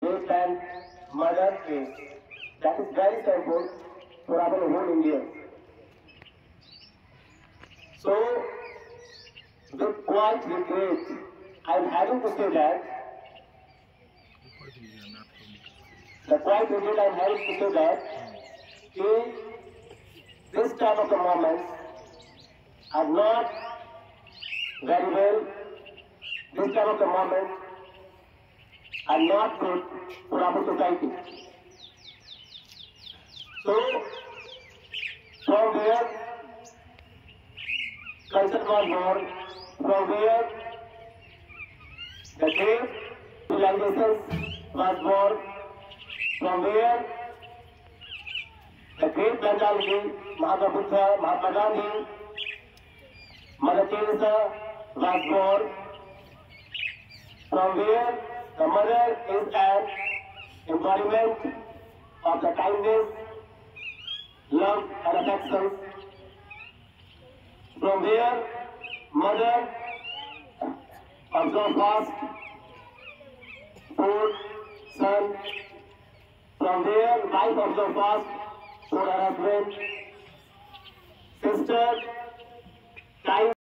rape and murder case. That is very simple for our whole India. So, with quite regret, I am having to say that this type of the moments are not very well. This type of the moments are not good for our society. So, from where culture was born, from where the great civilizations was born, from where the great mentality, Mahatma Buddha, Mahatma Gandhi, Mother Teresa was born, from where the mother is an embodiment of the kindness, love and affection. From where mother observes fast, food, son. From where wife observes fast for her husband, sister, time.